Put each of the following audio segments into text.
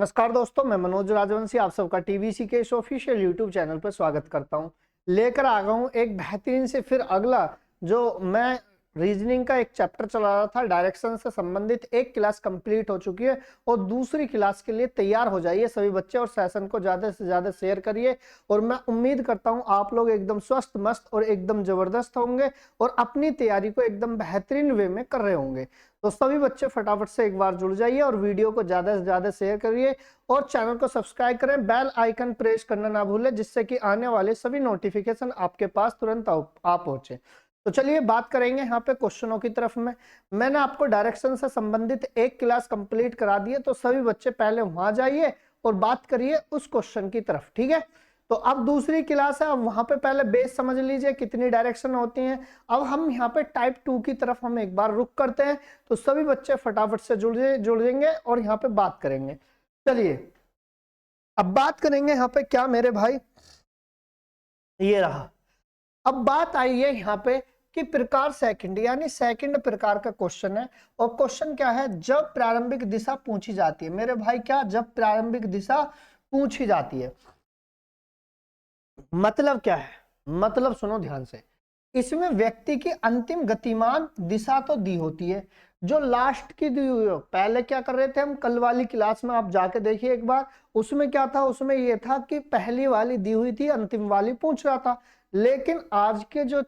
नमस्कार दोस्तों, मैं मनोज राजवंशी आप सबका टीवीसी के इस ऑफिशियल यूट्यूब चैनल पर स्वागत करता हूं। लेकर आ गया हूं एक बेहतरीन से फिर अगला जो मैं रीजनिंग का एक चैप्टर चला रहा था, डायरेक्शन से संबंधित एक क्लास कंप्लीट हो चुकी है और दूसरी क्लास के लिए तैयार हो जाइए सभी बच्चे और सेशन को ज्यादा से ज्यादा शेयर करिए। और मैं उम्मीद करता हूं आप लोग एकदम स्वस्थ मस्त और एकदम जबरदस्त होंगे और अपनी तैयारी को एकदम बेहतरीन वे में कर रहे होंगे। तो सभी बच्चे फटाफट से एक बार जुड़ जाइए और वीडियो को ज्यादा से ज्यादा शेयर करिए और चैनल को सब्सक्राइब करें, बेल आइकन प्रेस करना ना भूलें, जिससे कि आने वाले सभी नोटिफिकेशन आपके पास तुरंत आ पहुंचे। तो चलिए बात करेंगे यहाँ पे क्वेश्चनों की तरफ में। मैंने आपको डायरेक्शन से संबंधित एक क्लास कंप्लीट करा दी है, तो सभी बच्चे पहले वहां जाइए और बात करिए उस क्वेश्चन की तरफ, ठीक है। तो अब दूसरी क्लास है, अब वहां पे पहले बेस समझ लीजिए कितनी डायरेक्शन होती हैं। अब हम यहाँ पे टाइप 2 की तरफ हम एक बार रुक करते हैं, तो सभी बच्चे फटाफट से जुड़ेंगे और यहाँ पे बात करेंगे। चलिए अब बात करेंगे यहाँ पे क्या मेरे भाई, ये रहा। अब बात आई है यहाँ पे कि प्रकार सेकंड, यानी सेकंड प्रकार का क्वेश्चन है। और क्वेश्चन क्या है, जब प्रारंभिक दिशा पूछी जाती है मेरे भाई, क्या जब प्रारंभिक दिशा पूछी जाती है, मतलब क्या है, मतलब सुनो ध्यान से। इसमें व्यक्ति की अंतिम गतिमान दिशा तो दी होती है, जो लास्ट की दी हुई हो। पहले क्या कर रहे थे हम, कल वाली क्लास में आप जाके देखिए एक बार, उसमें क्या था, उसमें ये था कि पहली वाली दी हुई थी, अंतिम वाली पूछ रहा था। लेकिन आज के जो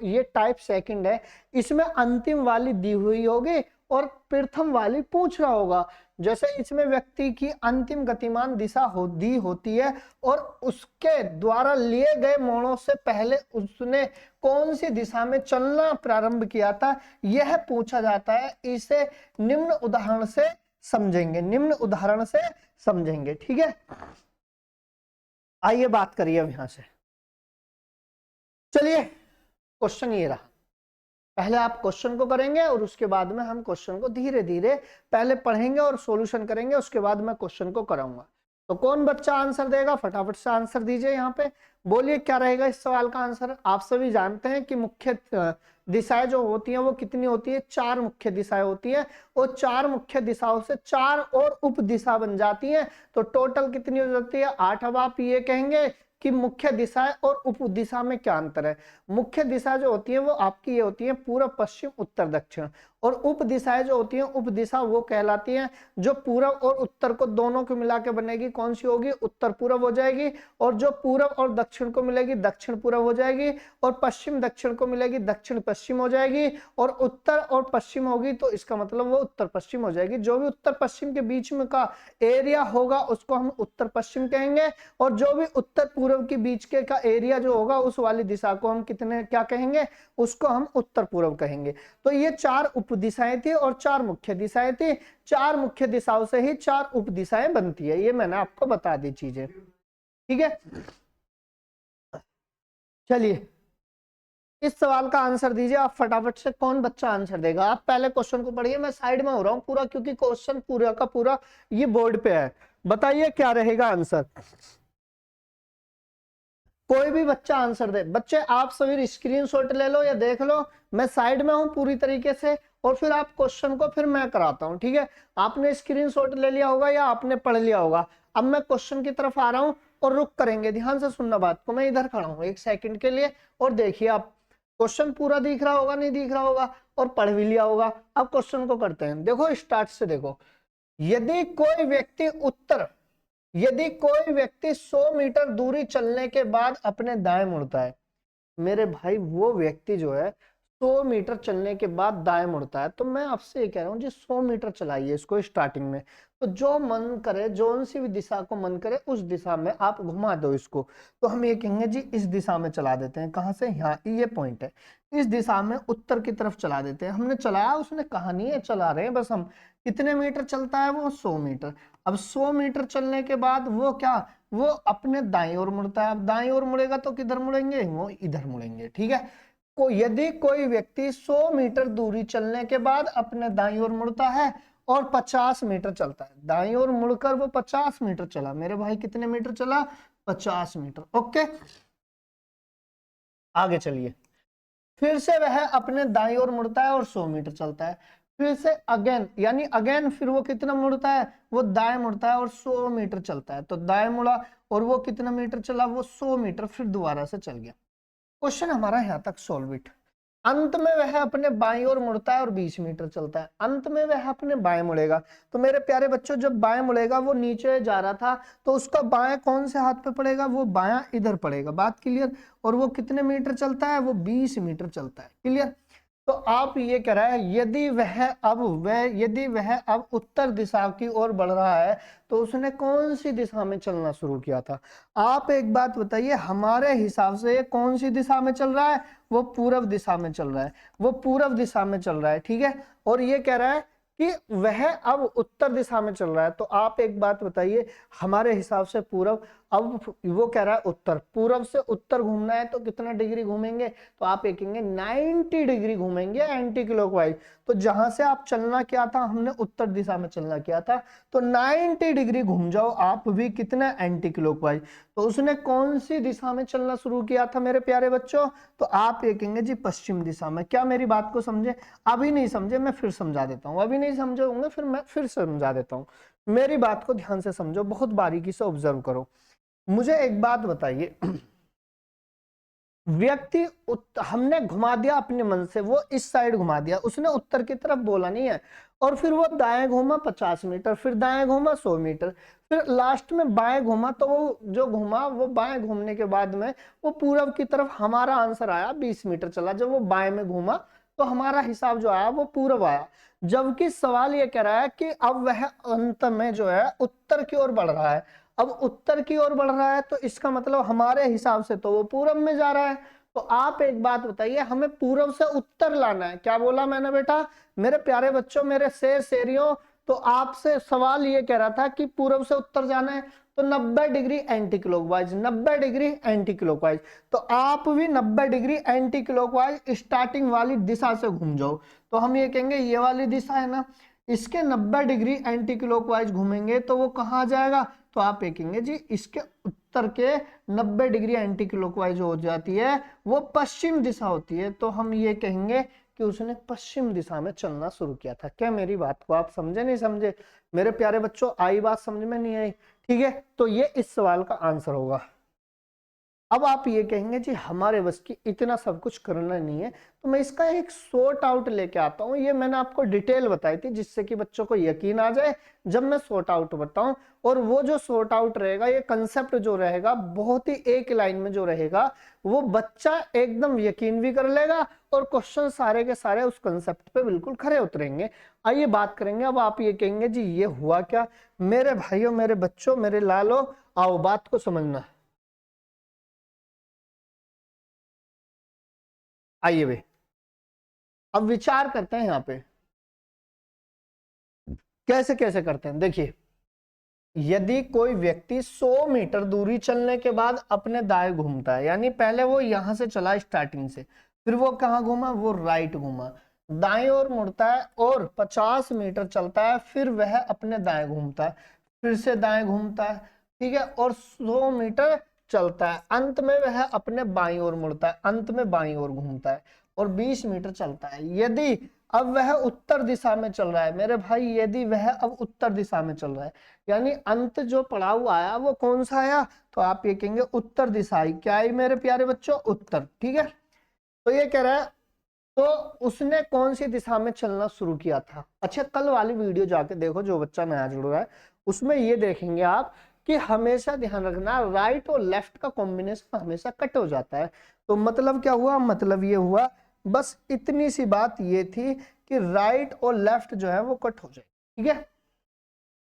ये टाइप सेकंड है, इसमें अंतिम वाली दी हुई होगी और प्रथम वाली पूछ रहा होगा। जैसे इसमें व्यक्ति की अंतिम गतिमान दिशा दी होती है और उसके द्वारा लिए गए मोड़ों से पहले उसने कौन सी दिशा में चलना प्रारंभ किया था, यह पूछा जाता है। इसे निम्न उदाहरण से समझेंगे, निम्न उदाहरण से समझेंगे, ठीक है। आइए बात करिए अब यहां से। चलिए क्वेश्चन ये रहा, पहले आप क्वेश्चन को करेंगे और उसके बाद में हम क्वेश्चन को धीरे धीरे पहले पढ़ेंगे और सॉल्यूशन करेंगे, उसके बाद मैं क्वेश्चन को कराऊंगा। तो कौन बच्चा आंसर देगा, फटाफट से आंसर दीजिए। यहाँ पे बोलिए क्या रहेगा इस सवाल का आंसर। आप सभी जानते हैं कि मुख्य दिशाएं जो होती हैं वो कितनी होती है, 4 मुख्य दिशाएं होती हैं और 4 मुख्य दिशाओं से 4 और उप दिशा बन जाती हैं, तो टोटल कितनी हो जाती है, 8। अब आप ये कहेंगे कि मुख्य दिशा और उप दिशा में क्या अंतर है। मुख्य दिशा जो होती है वो आपकी ये होती है पूर्व पश्चिम उत्तर दक्षिण, और उप दिशाएं जो होती हैं, उप दिशा वो कहलाती हैं जो पूर्व और उत्तर को दोनों को मिला के बनेगी, कौन सी होगी, उत्तर पूर्व हो जाएगी। और जो पूर्व और दक्षिण को मिलेगी, दक्षिण पूर्व हो जाएगी। और पश्चिम दक्षिण को मिलेगी, दक्षिण पश्चिम हो जाएगी। और उत्तर और पश्चिम होगी तो इसका मतलब वो उत्तर पश्चिम हो जाएगी। जो भी उत्तर पश्चिम के बीच में का एरिया होगा उसको हम उत्तर पश्चिम कहेंगे, और जो भी उत्तर पूर्व के बीच के का एरिया जो होगा उस वाली दिशा को हम कितने क्या कहेंगे, उसको हम उत्तर पूर्व कहेंगे। तो ये 4 उप दिशाएं थी और 4 मुख्य दिशाएं थी। 4 मुख्य दिशाओं से ही 4 उप दिशाएं बनती है, ये मैंने आपको बता दी चीजें, ठीक है। चलिए इस सवाल का आंसर दीजिए आप फटाफट से, कौन बच्चा आंसर देगा। आप पहले क्वेश्चन को पढ़िए, मैं साइड में हो रहा हूं पूरा, क्योंकि क्वेश्चन पूरा का पूरा ये बोर्ड पे है। बताइए क्या रहेगा आंसर, कोई भी बच्चा आंसर दे। बच्चे आप सभी स्क्रीनशॉट ले लो या देख लो, मैं साइड में हूं पूरी तरीके से, और फिर आप क्वेश्चन को फिर मैं कराता हूं, ठीक है। आपने स्क्रीनशॉट ले लिया होगा या आपने पढ़ लिया होगा। अब मैं क्वेश्चन की तरफ आ रहा हूं और रुक करेंगे, ध्यान से सुनना बात को। मैं इधर खड़ा हूं 1 सेकंड के लिए और देखिए आप, क्वेश्चन पूरा दिख रहा होगा, नहीं दिख रहा होगा, और पढ़ भी लिया होगा। अब क्वेश्चन को करते हैं, देखो स्टार्ट से देखो। यदि कोई व्यक्ति यदि कोई व्यक्ति 100 मीटर दूरी चलने के बाद अपने दाएं मुड़ता है, मेरे भाई वो व्यक्ति जो है 100 मीटर चलने के बाद दाएं मुड़ता है, तो मैं आपसे ये कह रहा हूँ जी 100 मीटर चलाइए इसको स्टार्टिंग में। तो जो मन करे, जो सी भी दिशा को मन करे उस दिशा में आप घुमा दो इसको। तो हम ये कहेंगे जी इस दिशा में चला देते हैं, कहां से, यहाँ ये पॉइंट है, इस दिशा में उत्तर की तरफ चला देते हैं। हमने चलाया, उसने कहा नहीं है चला रहे हैं, बस हम कितने मीटर चलता है वो, 100 मीटर। अब 100 मीटर चलने के बाद वो क्या, वो अपने दाईं ओर मुड़ता है। अब दाईं ओर मुड़ेगा तो किधर मुड़ेंगे, वो इधर मुड़ेंगे, ठीक है। यदि कोई व्यक्ति 100 मीटर दूरी चलने के बाद अपने दाईं ओर मुड़ता है और 50 मीटर चलता है, दाईं ओर मुड़कर वो 50 मीटर चला, मेरे भाई कितने मीटर चला, 50 मीटर, ओके। आगे चलिए, फिर से वह अपने दाईं ओर मुड़ता है और 100 मीटर चलता है। फिर से अगेन, यानी अगेन फिर वो कितना मुड़ता है, वो दाएं मुड़ता है और 100 मीटर चलता है। तो दाएं मुड़ा और वो कितना मीटर चला, वो 100 मीटर, फिर दोबारा से चल गया। क्वेश्चन हमारा यहां तक सॉल्व इट। अंत में वह अपने बाईं ओर मुड़ता है और 20 मीटर चलता है। अंत में वह अपने बाएं मुड़ेगा। तो मेरे प्यारे बच्चों, जब बाएं मुड़ेगा, वो नीचे जा रहा था, तो उसका बाएं कौन से हाथ पे पड़ेगा, वो बायां इधर पड़ेगा। बात क्लियर। और वो कितने मीटर चलता है, वो 20 मीटर चलता है। क्लियर। तो आप ये कह रहा है, यदि वह अब उत्तर दिशा की ओर बढ़ रहा है, तो उसने कौन सी दिशा में चलना शुरू किया था। आप एक बात बताइए, हमारे हिसाब से ये कौन सी दिशा में चल रहा है, वो पूर्व दिशा में चल रहा है, वो पूर्व दिशा में चल रहा है। ठीक है। और ये कह रहा है कि वह अब उत्तर दिशा में चल रहा है। तो आप एक बात बताइए, हमारे हिसाब से पूर्व, अब वो कह रहा है उत्तर, पूर्व से उत्तर घूमना है तो कितना डिग्री घूमेंगे, तो आप एक कहेंगे 90 डिग्री घूमेंगे एंटी क्लॉकवाइज। तो जहां से आप चलना क्या था, हमने उत्तर दिशा में चलना किया था, तो 90 डिग्री घूम जाओ आप भी, कितना एंटी क्लॉकवाइज। तो उसने कौन सी दिशा में चलना शुरू किया था मेरे प्यारे बच्चों, तो आप ये कहेंगे जी पश्चिम दिशा में। क्या मेरी बात को समझे? अभी नहीं समझे, मैं फिर समझा देता हूं। अभी नहीं समझे होंगे, फिर मैं फिर समझा देता हूं। मेरी बात को ध्यान से समझो, बहुत बारीकी से ऑब्जर्व करो। मुझे एक बात बताइए, व्यक्ति हमने घुमा दिया अपने मन से, वो इस साइड घुमा दिया, उसने उत्तर की तरफ बोला नहीं है, और फिर वो दाएं घूमा 50 मीटर, फिर दाएं घूमा 100 मीटर, फिर लास्ट में बाएं घूमा। तो वो जो घूमा, वो बाएं घूमने के बाद में वो पूरब की तरफ, हमारा आंसर आया 20 मीटर चला। जब वो बाएं में घूमा तो हमारा हिसाब जो आया वो पूरब आया। जबकि सवाल ये कह रहा है कि अब वह अंत में जो है उत्तर की ओर बढ़ रहा है। अब उत्तर की ओर बढ़ रहा है, तो इसका मतलब हमारे हिसाब से तो वो पूरब में जा रहा है। तो आप एक बात बताइए, हमें पूरब से उत्तर लाना है। क्या बोला मैंने बेटा? मेरे प्यारे बच्चों, मेरे शेर शेरियों, तो आपसे सवाल ये कह रहा था कि पूरब से उत्तर जाना है, तो 90 degree anti clockwise, 90 degree anti clockwise. तो आप भी 90 डिग्री एंटी क्लॉकवाइज स्टार्टिंग वाली दिशा से घूम जाओ। तो हम ये कहेंगे, ये वाली दिशा है ना, इसके 90 डिग्री एंटी क्लॉकवाइज घूमेंगे तो वो कहाँ जाएगा, तो आप देखेंगे जी इसके उत्तर के 90 डिग्री एंटी क्लॉकवाइज हो जाती है, वो पश्चिम दिशा होती है। तो हम ये कहेंगे कि उसने पश्चिम दिशा में चलना शुरू किया था। क्या मेरी बात को आप समझे, नहीं समझे मेरे प्यारे बच्चों? आई बात समझ में? नहीं आई? ठीक है। तो ये इस सवाल का आंसर होगा। अब आप ये कहेंगे जी हमारे बस की इतना सब कुछ करना नहीं है, तो मैं इसका एक सॉर्ट आउट लेके आता हूं। ये मैंने आपको डिटेल बताई थी, जिससे कि बच्चों को यकीन आ जाए जब मैं सॉर्ट आउट बताऊं। और वो जो सॉर्ट आउट रहेगा, ये कंसेप्ट जो रहेगा, बहुत ही एक लाइन में जो रहेगा, वो बच्चा एकदम यकीन भी कर लेगा, और क्वेश्चन सारे के सारे उस कंसेप्ट पे बिल्कुल खरे उतरेंगे। आइए बात करेंगे। अब आप ये कहेंगे जी ये हुआ क्या? मेरे भाइयों, मेरे बच्चों, मेरे लालो, आओ बात को समझना। आइए भाई, अब विचार करते हैं यहाँ पे, कैसे कैसे करते हैं। देखिए, यदि कोई व्यक्ति 100 मीटर दूरी चलने के बाद अपने दाएं घूमता है, यानी पहले वो यहां से चला स्टार्टिंग से, फिर वो कहाँ घूमा, वो राइट घूमा, दाएं ओर मुड़ता है और 50 मीटर चलता है, फिर वह अपने दाएं घूमता है, फिर से दाएं घूमता है, ठीक है, और 100 मीटर चलता है। अंत में वह अपने बाईं ओर मुड़ता है, अंत में बाईं ओर घूमता है और 20 मीटर चलता है। यदि अब वह उत्तर दिशा में चल रहा है मेरे भाई, यदि वह अब उत्तर दिशा में चल रहा है, यानी अंत जो पड़ाव आया वो कौन सा आया, तो आप ये कहेंगे उत्तर दिशाई। क्या आई मेरे प्यारे बच्चों? उत्तर। ठीक है। तो ये कह रहा है, तो उसने कौन सी दिशा में चलना शुरू किया था। अच्छा, कल वाली वीडियो जाके देखो, जो बच्चा नया जुड़ रहा है, उसमें ये देखेंगे आप कि हमेशा ध्यान रखना, राइट और लेफ्ट का कॉम्बिनेशन हमेशा कट हो जाता है। तो मतलब क्या हुआ, मतलब ये हुआ, बस इतनी सी बात ये थी कि राइट और लेफ्ट जो है वो कट हो जाए। ठीक है।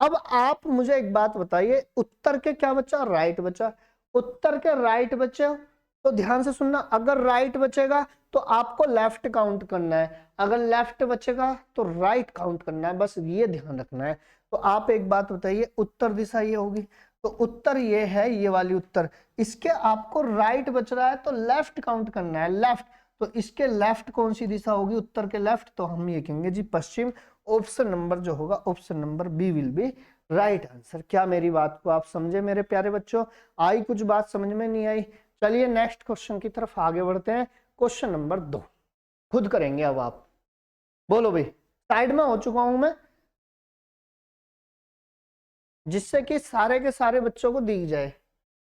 अब आप मुझे एक बात बताइए, उत्तर के क्या बचा, राइट बचा। उत्तर के राइट बचे, तो ध्यान से सुनना, अगर राइट बचेगा तो आपको लेफ्ट काउंट करना है, अगर लेफ्ट बचेगा तो राइट काउंट करना है, बस ये ध्यान रखना है। तो आप एक बात बताइए, उत्तर दिशा ये होगी, तो उत्तर ये है, ये वाली उत्तर, इसके आपको राइट बच रहा है तो लेफ्ट काउंट करना है, लेफ्ट। तो इसके लेफ्ट कौन सी दिशा होगी, उत्तर के लेफ्ट, तो हम ये कहेंगे जी पश्चिम। ऑप्शन नंबर जो होगा, option number B will be right answer. क्या मेरी बात को आप समझे मेरे प्यारे बच्चों? आई कुछ बात समझ में नहीं आई? चलिए नेक्स्ट क्वेश्चन की तरफ आगे बढ़ते हैं। क्वेश्चन नंबर 2 खुद करेंगे अब आप। बोलो भाई, साइड में हो चुका हूं मैं, जिससे कि सारे के सारे बच्चों को दिख जाए।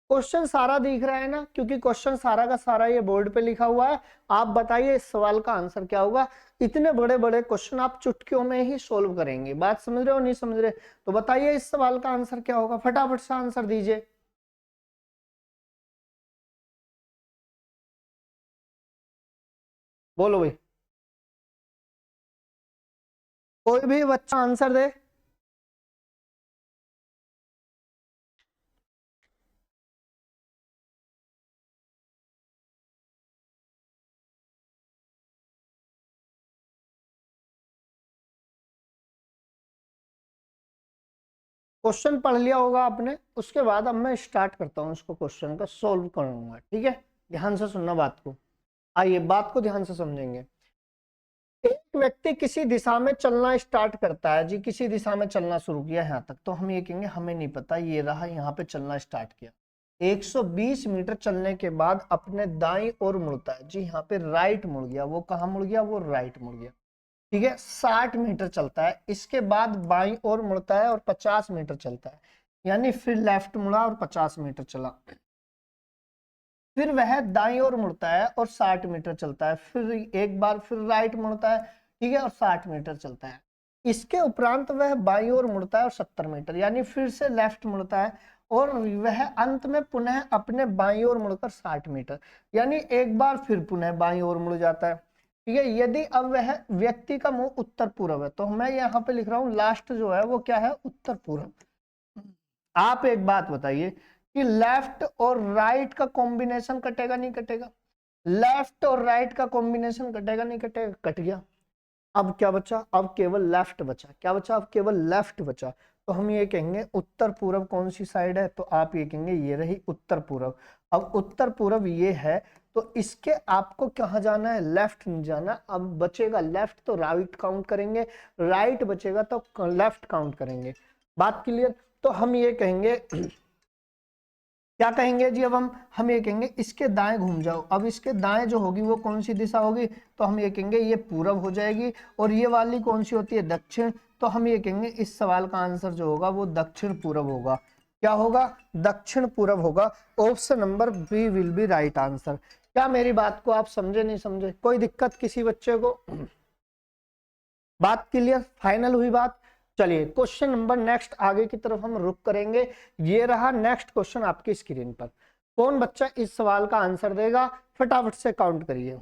क्वेश्चन सारा दिख रहा है ना, क्योंकि क्वेश्चन सारा का सारा ये बोर्ड पे लिखा हुआ है। आप बताइए इस सवाल का आंसर क्या होगा। इतने बड़े बड़े क्वेश्चन आप चुटकियों में ही सोल्व करेंगे। बात समझ रहे हो नहीं समझ रहे? तो बताइए इस सवाल का आंसर क्या होगा, फटाफट से आंसर दीजिए। बोलो भाई, कोई भी बच्चा आंसर दे। क्वेश्चन पढ़ लिया होगा आपने, उसके बाद अब मैं स्टार्ट करता हूँ इसको, क्वेश्चन का सोल्व करूंगा, ठीक है? ध्यान से सुनना बात को। आइए बात को ध्यान से समझेंगे। एक व्यक्ति किसी दिशा में चलना स्टार्ट करता है जी, किसी दिशा में चलना शुरू किया, यहाँ तक तो हम ये कहेंगे हमें नहीं पता, ये रहा यहाँ पे चलना स्टार्ट किया। 120 मीटर चलने के बाद अपने दाईं ओर मुड़ता है जी, यहाँ पे राइट मुड़ गया। वो कहाँ मुड़ गया? वो राइट मुड़ गया, ठीक है। 60 मीटर चलता है, इसके बाद बाईं ओर मुड़ता है और 50 मीटर चलता है, यानी फिर लेफ्ट मुड़ा और 50 मीटर चला। फिर वह दाईं ओर मुड़ता है और 60 मीटर चलता है, फिर एक बार फिर राइट मुड़ता है, ठीक है, और 60 मीटर चलता है। इसके उपरांत वह बाईं ओर मुड़ता है और 70 मीटर, यानी फिर से लेफ्ट मुड़ता है और वह अंत में पुनः अपने बाईं ओर मुड़कर 60 मीटर, यानी एक बार फिर पुनः बाईं ओर मुड़ जाता है, ठीक है। यदि अब वह व्यक्ति का मुंह उत्तर पूर्व है, तो मैं यहाँ पे लिख रहा हूँ लास्ट जो है वो क्या है? उत्तर पूर्व। आप एक बात बताइए कि लेफ्ट और राइट का कॉम्बिनेशन कटेगा नहीं कटेगा? लेफ्ट और राइट का कॉम्बिनेशन कटेगा नहीं कटेगा? कट गया। अब क्या बचा? अब केवल लेफ्ट बचा। क्या बचा? अब केवल लेफ्ट बचा। तो हम ये कहेंगे उत्तर पूर्व कौन सी साइड है? तो आप ये कहेंगे ये रही उत्तर पूर्व। अब उत्तर पूर्व ये है, तो इसके आपको कहाँ जाना है? लेफ्ट नहीं जाना। अब बचेगा लेफ्ट तो राइट काउंट करेंगे, राइट बचेगा तो लेफ्ट काउंट करेंगे। बात क्लियर? तो हम ये कहेंगे क्या कहेंगे जी? अब हम ये कहेंगे इसके दाएं घूम जाओ। अब इसके दाएं जो होगी वो कौन सी दिशा होगी? तो हम ये कहेंगे ये पूरब हो जाएगी। और ये वाली कौन सी होती है? दक्षिण। तो हम ये कहेंगे इस सवाल का आंसर जो होगा वो दक्षिण पूरब होगा। क्या होगा? दक्षिण पूरब होगा। Option number B will be right answer. क्या मेरी बात को आप समझे नहीं समझे? कोई दिक्कत किसी बच्चे को? बात क्लियर, फाइनल हुई बात? चलिए क्वेश्चन नंबर नेक्स्ट आगे की तरफ हम रुक करेंगे। ये रहा नेक्स्ट क्वेश्चन आपकी स्क्रीन पर। कौन बच्चा इस सवाल का आंसर देगा? फटाफट से काउंट करिए।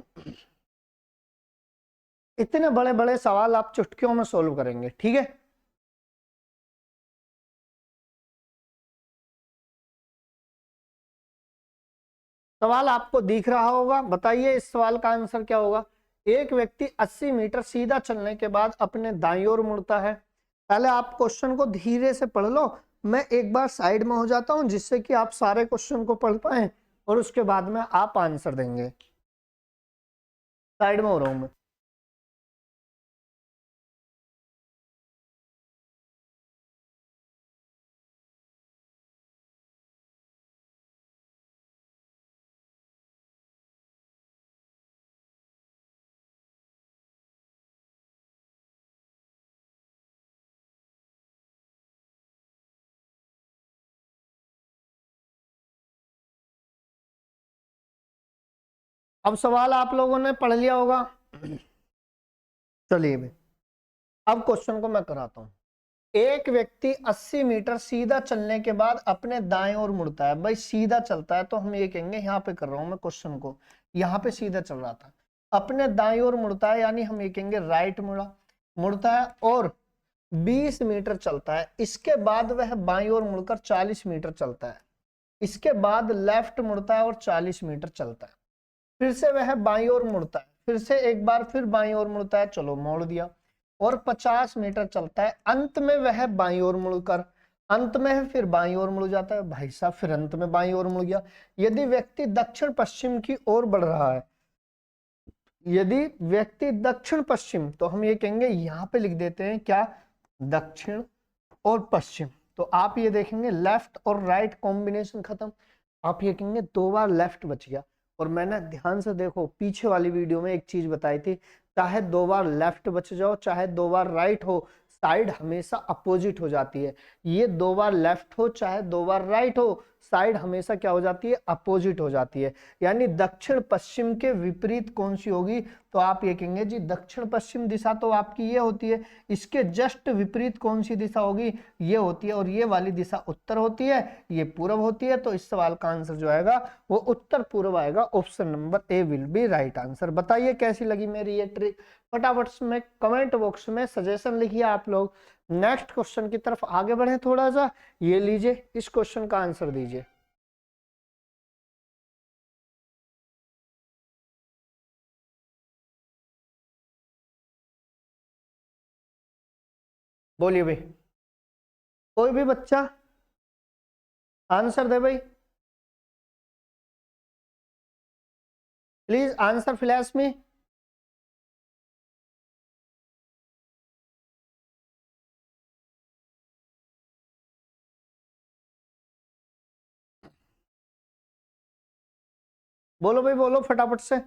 इतने बड़े बड़े सवाल आप चुटकियों में सोल्व करेंगे, ठीक है? सवाल आपको दिख रहा होगा, बताइए इस सवाल का आंसर क्या होगा। एक व्यक्ति 80 मीटर सीधा चलने के बाद अपने दाईं ओर मुड़ता है। पहले आप क्वेश्चन को धीरे से पढ़ लो, मैं एक बार साइड में हो जाता हूं जिससे कि आप सारे क्वेश्चन को पढ़ पाए और उसके बाद में आप आंसर देंगे। साइड में हो रहा हूं मैं। अब सवाल आप लोगों ने पढ़ लिया होगा। चलिए अब क्वेश्चन को मैं कराता हूं। एक व्यक्ति 80 मीटर सीधा चलने के बाद अपने दाएं ओर मुड़ता है। भाई सीधा चलता है तो हम ये कहेंगे, यहाँ पे कर रहा हूं मैं क्वेश्चन को, यहाँ पे सीधा चल रहा था, अपने दाएं ओर मुड़ता है, यानी हम ये कहेंगे राइट मुड़ा, मुड़ता है और 20 मीटर चलता है। इसके बाद वह बाईं ओर मुड़कर 40 मीटर चलता है। इसके बाद लेफ्ट मुड़ता है और 40 मीटर चलता है। फिर से वह बाईं ओर मुड़ता है, फिर से एक बार फिर बाईं ओर मुड़ता है, चलो मोड़ दिया, और 50 मीटर चलता है। अंत में वह बाईं ओर मुड़कर अंत में फिर बाईं ओर मुड़ जाता है। भाई साहब फिर अंत में बाईं ओर मुड़ गया। यदि व्यक्ति दक्षिण पश्चिम की ओर बढ़ रहा है, यदि व्यक्ति दक्षिण पश्चिम, तो हम ये कहेंगे यहाँ पे लिख देते हैं क्या? दक्षिण और पश्चिम। तो आप ये देखेंगे लेफ्ट और राइट कॉम्बिनेशन खत्म। आप ये कहेंगे 2 बार लेफ्ट बच गया। और मैंने ध्यान से देखो पीछे वाली वीडियो में एक चीज बताई थी, चाहे 2 बार लेफ्ट बच जाओ चाहे 2 बार राइट हो, साइड हमेशा अपोजिट हो जाती है। ये 2 बार लेफ्ट हो चाहे 2 बार राइट हो, साइड हमेशा क्या हो जाती है, अपोजिट हो जाती है। यानी दक्षिण पश्चिम के विपरीत कौन सी होगी, तो आप ये कहेंगे जी दक्षिण पश्चिम दिशा तो आपकी ये होती है, इसके जस्ट विपरीत कौन सी दिशा होगी, ये होती है, और ये वाली दिशा उत्तर होती है, ये पूर्व होती है। तो इस सवाल का आंसर जो आएगा वो उत्तर पूर्व आएगा। Option number A will be right answer. बताइए कैसी लगी मेरी ये ट्रिक, फटाफट में कमेंट बॉक्स में सजेशन लिखिए आप लोग। नेक्स्ट क्वेश्चन की तरफ आगे बढ़े थोड़ा सा। ये लीजिए, इस क्वेश्चन का आंसर दीजिए। बोलिए भाई, कोई भी बच्चा आंसर दे भाई, प्लीज आंसर फ्लैश में। बोलो भाई बोलो फटाफट से।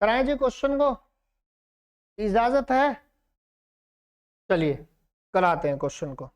कराएं जी क्वेश्चन को, इजाजत है? चलिए कराते हैं क्वेश्चन को।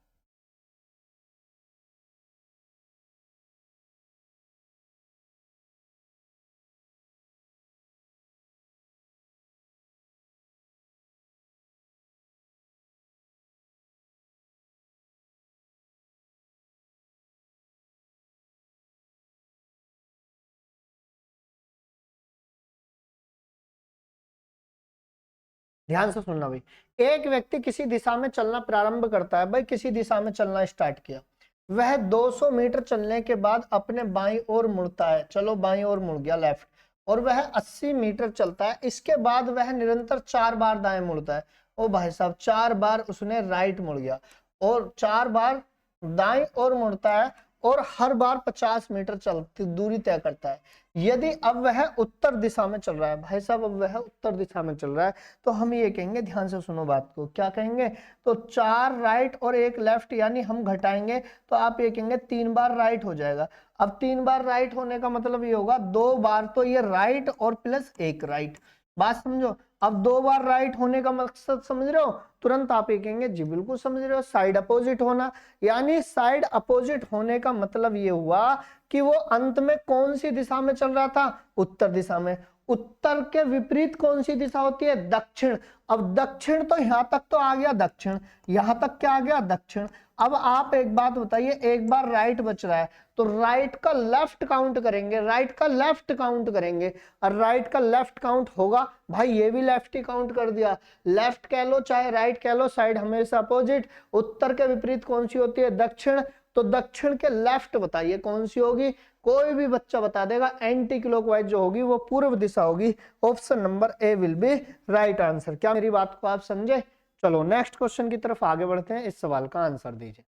ध्यान से सुनना भाई। एक व्यक्ति किसी दिशा में चलना प्रारंभ करता है, भाई किसी दिशा में चलना स्टार्ट किया, वह 200 मीटर चलने के बाद अपने बाईं ओर मुड़ता है, चलो बाईं ओर मुड़ गया लेफ्ट, और वह 80 मीटर चलता है। इसके बाद वह निरंतर 4 बार दाएं मुड़ता है। ओ भाई साहब, 4 बार उसने राइट मुड़ गया और 4 बार दाएं ओर मुड़ता है, और हर बार 50 मीटर चलती दूरी तय करता है। यदि अब वह उत्तर दिशा में चल रहा है, भाई साहब अब वह उत्तर दिशा में चल रहा है, तो हम ये कहेंगे, ध्यान से सुनो बात को, क्या कहेंगे, तो 4 राइट और 1 लेफ्ट, यानी हम घटाएंगे तो आप ये कहेंगे 3 बार राइट हो जाएगा। अब 3 बार राइट होने का मतलब ये होगा 2 बार तो ये राइट और प्लस 1 राइट, बात समझो। अब 2 बार राइट होने का मकसद समझ रहे हो, तुरंत आप ये कहेंगे जी बिल्कुल समझ रहे हो, साइड अपोजिट होना। यानी साइड अपोजिट होने का मतलब ये हुआ कि वो अंत में कौन सी दिशा में चल रहा था, उत्तर दिशा में। उत्तर के विपरीत कौन सी दिशा होती है, दक्षिण। अब दक्षिण तो यहां तक तो आ गया दक्षिण, यहां तक क्या आ गया दक्षिण। अब आप एक बात बताइए, एक बार राइट बच रहा है तो राइट का लेफ्ट काउंट करेंगे, राइट का लेफ्ट काउंट करेंगे, और राइट का लेफ्ट काउंट होगा, भाई ये भी लेफ्ट ही काउंट कर दिया। लेफ्ट कह लो चाहे राइट कह लो, साइड हमेशा अपोजिट। उत्तर के विपरीत कौन सी होती है, दक्षिण। तो दक्षिण के लेफ्ट बताइए कौन सी होगी, कोई भी बच्चा बता देगा, एंटी क्लॉकवाइज जो होगी वो पूर्व दिशा होगी। Option number A will be right answer. क्या मेरी बात को आप समझे? चलो नेक्स्ट क्वेश्चन की तरफ आगे बढ़ते हैं, इस सवाल का आंसर दीजिए।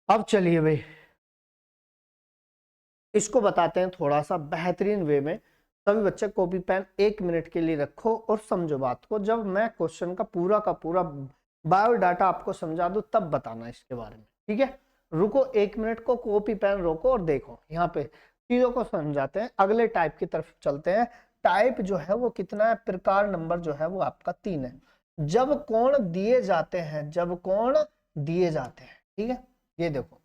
अब चलिए भाई, इसको बताते हैं थोड़ा सा बेहतरीन वे में। सभी बच्चे कॉपी पेन 1 मिनट के लिए रखो और समझो बात को। जब मैं क्वेश्चन का पूरा बायोडाटा आपको समझा दूं तब बताना इसके बारे में, ठीक है? रुको 1 मिनट को, कॉपी पेन रोको और देखो यहाँ पे चीजों को समझाते हैं। अगले टाइप की तरफ चलते हैं। टाइप जो है वो कितना है, प्रकार नंबर जो है वो आपका 3 है। जब कोण दिए जाते हैं, जब कोण दिए जाते हैं, ठीक है, ये देखो,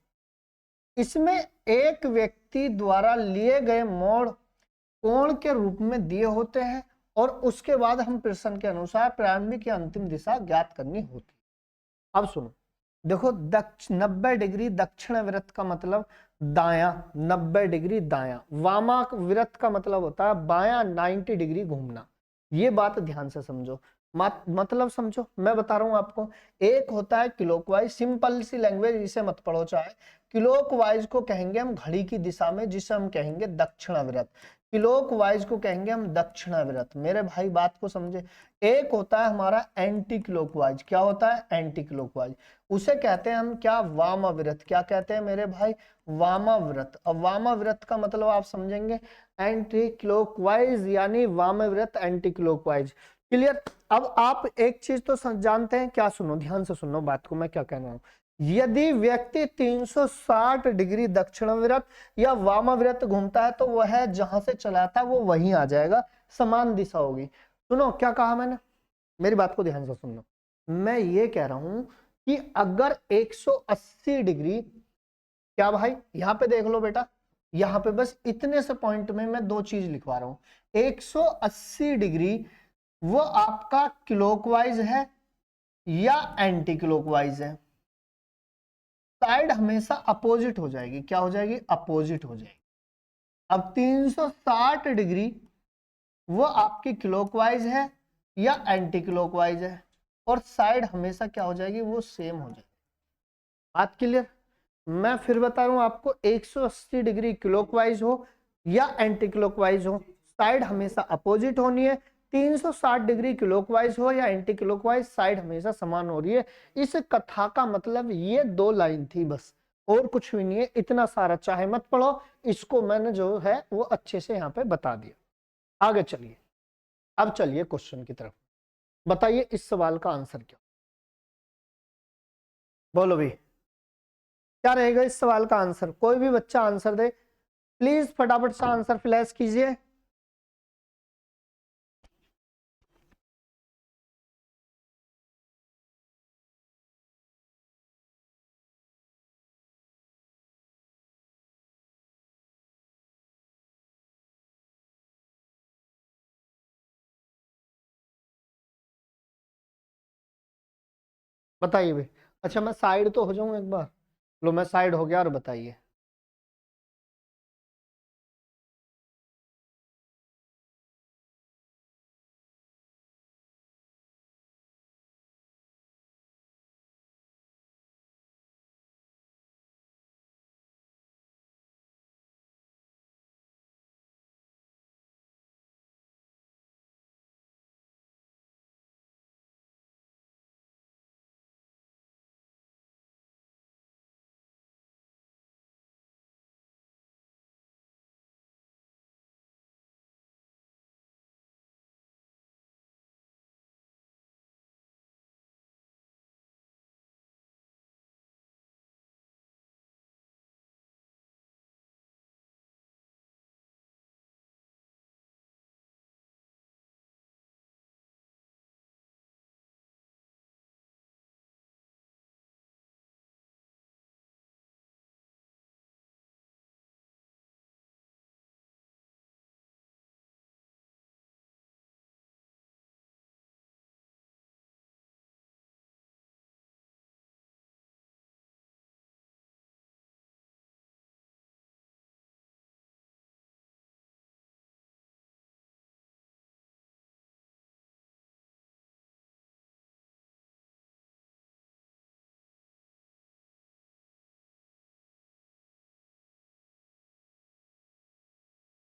इसमें एक व्यक्ति द्वारा लिए गए मोड़ कोण के रूप में दिए होते हैं, और उसके बाद हम प्रश्न के अनुसार प्रारंभिक या अंतिम दिशा ज्ञात करनी होती है। अब सुनो, देखो 90 डिग्री दक्षिण वृत्त का मतलब दाया, 90 डिग्री दाया। वामा वृत्त का मतलब होता है बाया 90 डिग्री घूमना। ये बात ध्यान से समझो, मतलब समझो, मैं बता रहा हूं आपको। एक होता है क्लॉकवाइज, सिंपल सी लैंग्वेज, इसे मत पढ़ो चाहे। क्लॉकवाइज को कहेंगे हम घड़ी की दिशा में, जिसे हम कहेंगे दक्षिणावर्त। क्लॉकवाइज को कहेंगे हम दक्षिणावर्त। मेरे भाई बात को समझे। एक होता है हमारा एंटी क्लॉकवाइज। क्या होता है एंटी क्लॉकवाइज? उसे कहते हैं हम क्या, वामाव्रत। क्या कहते हैं मेरे भाई, वामाव्रत। अब वामाव्रत का मतलब आप समझेंगे एंटी क्लॉकवाइज, यानी वामाव्रत एंटी क्लॉकवाइज। क्लियर। अब आप एक चीज तो जानते हैं क्या, सुनो ध्यान से सुनो बात को, मैं क्या कह रहा हूं। यदि व्यक्ति 360 डिग्री दक्षिणावर्त या वामावर्त घूमता है तो वह जहां से चला था वो वहीं आ जाएगा, समान दिशा होगी। सुनो क्या कहा मैंने, मेरी बात को ध्यान से सुनो। मैं ये कह रहा हूं कि अगर 180 डिग्री, क्या भाई यहां पे देख लो बेटा, यहां पे बस इतने से पॉइंट में मैं दो चीज लिखवा रहा हूं। 180 डिग्री वो आपका क्लॉकवाइज है या एंटी क्लॉकवाइज है, साइड हमेशा अपोजिट हो जाएगी, क्या हो जाएगी, अपोजिट हो जाएगी। अब 360 डिग्री वो आपकी क्लॉकवाइज है या एंटी क्लॉकवाइज है, और साइड हमेशा क्या हो जाएगी, वो सेम हो जाएगी। बात क्लियर। मैं फिर बता रहा हूं आपको, 180 डिग्री क्लॉकवाइज हो या एंटी क्लॉकवाइज हो, साइड हमेशा अपोजिट होनी है। 360 डिग्री क्लॉकवाइज हो या एंटी क्लॉकवाइज, साइड हमेशा समान हो रही है। इस कथा का मतलब ये दो लाइन थी बस, और कुछ भी नहीं है। इतना सारा चाहे मत पढ़ो, इसको मैंने जो है वो अच्छे से यहाँ पे बता दिया। आगे चलिए, अब चलिए क्वेश्चन की तरफ। बताइए इस सवाल का आंसर क्या, बोलो भी क्या रहेगा इस सवाल का आंसर। कोई भी बच्चा आंसर दे प्लीज, फटाफट से आंसर फ्लैश कीजिए। बताइए भाई। अच्छा मैं साइड तो हो जाऊं एक बार, लो मैं साइड हो गया, और बताइए।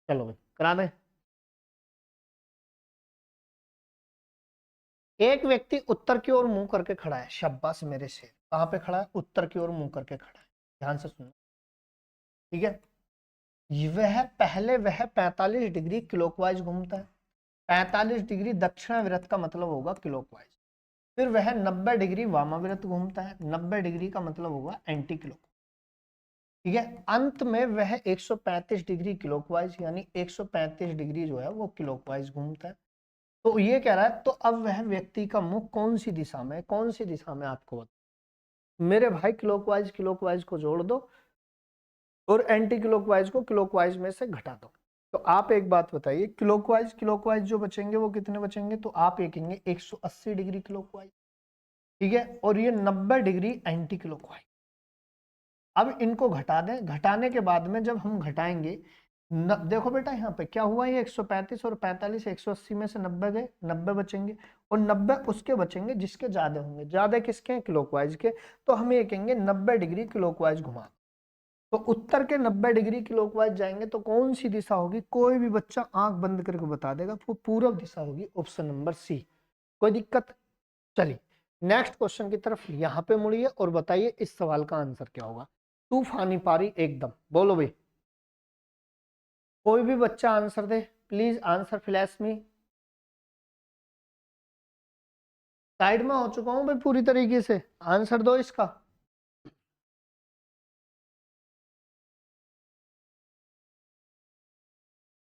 चलो भाई करा दें। एक व्यक्ति उत्तर की ओर मुंह करके खड़ा है, शाबाश मेरे शेर। कहां पे खड़ा है, उत्तर की ओर मुंह करके खड़ा है, ध्यान से सुनो। ठीक है, वह 45 डिग्री क्लॉकवाइज घूमता है। 45 डिग्री दक्षिणावर्त का मतलब होगा क्लॉकवाइज। फिर वह 90 डिग्री वामावर्त घूमता है, 90 डिग्री का मतलब होगा एंटी क्लॉक। ठीक है, अंत में वह 135 डिग्री क्लॉकवाइज, यानी 135 डिग्री जो है वो क्लॉकवाइज घूमता है। तो ये कह रहा है, तो अब वह व्यक्ति का मुख कौन सी दिशा में है, कौन सी दिशा में आपको बता। मेरे भाई क्लॉकवाइज क्लॉकवाइज को जोड़ दो, और एंटी क्लॉकवाइज को क्लॉकवाइज में से घटा दो। तो आप एक बात बताइए, क्लॉकवाइज क्लॉकवाइज जो बचेंगे वो कितने बचेंगे, तो आप ये कहेंगे 180 डिग्री क्लॉकवाइज। ठीक है, और ये 90 डिग्री एंटी क्लॉकवाइज। अब इनको घटा दें, घटाने के बाद में जब हम घटाएंगे, देखो बेटा यहाँ पे क्या हुआ, ये 135 और 45, 180 में से 90 गए, 90 बचेंगे, और 90 उसके बचेंगे जिसके ज्यादा होंगे। ज्यादा किसके हैं, क्लॉकवाइज के। तो हम ये कहेंगे 90 डिग्री क्लॉकवाइज घुमा। तो उत्तर के 90 डिग्री क्लॉकवाइज जाएंगे तो कौन सी दिशा होगी, कोई भी बच्चा आंख बंद करके बता देगा, वो पूर्व दिशा होगी, ऑप्शन नंबर सी। कोई दिक्कत। चलिए नेक्स्ट क्वेश्चन की तरफ यहाँ पे मुड़िए और बताइए इस सवाल का आंसर क्या होगा। तूफानी पारी एकदम, बोलो भाई। कोई भी बच्चा answer they please, answer flash में। साइड में हो चुका हूं भाई पूरी तरीके से, आंसर दो इसका।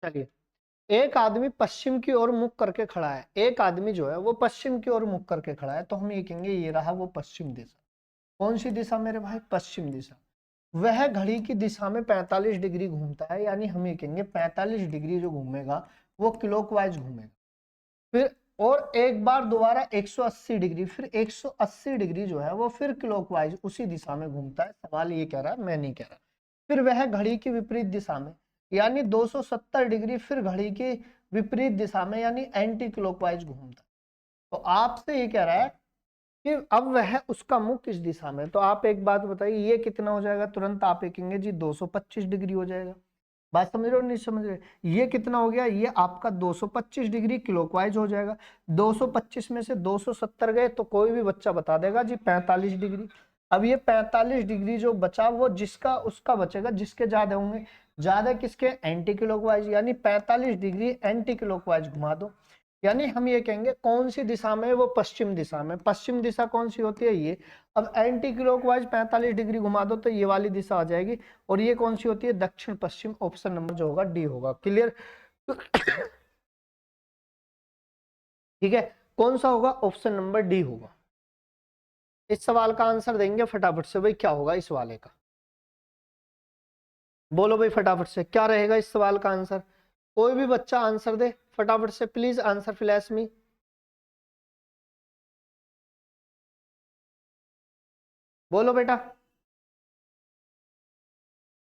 चलिए, एक आदमी पश्चिम की ओर मुख करके खड़ा है, एक आदमी जो है वो पश्चिम की ओर मुख करके खड़ा है, तो हम ये कहेंगे ये रहा वो पश्चिम दिशा। कौन सी दिशा मेरे भाई? पश्चिम दिशा। वह घड़ी की दिशा में 45 डिग्री घूमता है, यानी हम ये कहेंगे 45 डिग्री जो घूमेगा वो क्लॉकवाइज घूमेगा। फिर और एक बार दोबारा 180 डिग्री, फिर 180 डिग्री जो है वो फिर क्लॉकवाइज उसी दिशा में घूमता है। सवाल ये कह रहा है, मैं नहीं कह रहा। फिर वह घड़ी की विपरीत दिशा में, यानी 270 डिग्री फिर घड़ी की विपरीत दिशा में, यानी एंटी क्लॉकवाइज घूमता है। तो आपसे ये कह रहा है कि अब वह उसका मुख किस दिशा में। तो आप एक बात बताइए, ये कितना हो जाएगा? तुरंत आप ये कहेंगे जी 225 डिग्री हो जाएगा। बात समझ रहे हो नहीं समझ रहे? ये कितना हो गया? ये आपका 225 डिग्री क्लॉकवाइज हो जाएगा। 225 में से 270 गए तो कोई भी बच्चा बता देगा जी 45 डिग्री। अब ये 45 डिग्री जो बचा वो जिसका उसका बचेगा, जिसके ज्यादा होंगे। ज्यादा किसके? एंटी क्लॉकवाइज, यानी 45 डिग्री एंटी क्लॉकवाइज घुमा दो। यानी हम ये कहेंगे कौन सी दिशा में? वो पश्चिम दिशा में। पश्चिम दिशा कौन सी होती है? ये। अब एंटी क्लॉकवाइज 45 डिग्री घुमा दो तो ये वाली दिशा आ जाएगी। और ये कौन सी होती है? दक्षिण पश्चिम। ऑप्शन नंबर जो होगा डी होगा। क्लियर? ठीक है, कौन सा होगा? ऑप्शन नंबर डी होगा। इस सवाल का आंसर देंगे फटाफट से भाई, क्या होगा इस वाले का? बोलो भाई फटाफट से, क्या रहेगा इस सवाल का आंसर? कोई भी बच्चा आंसर दे फटाफट से, प्लीज आंसर फ्लैश मी। बोलो बेटा।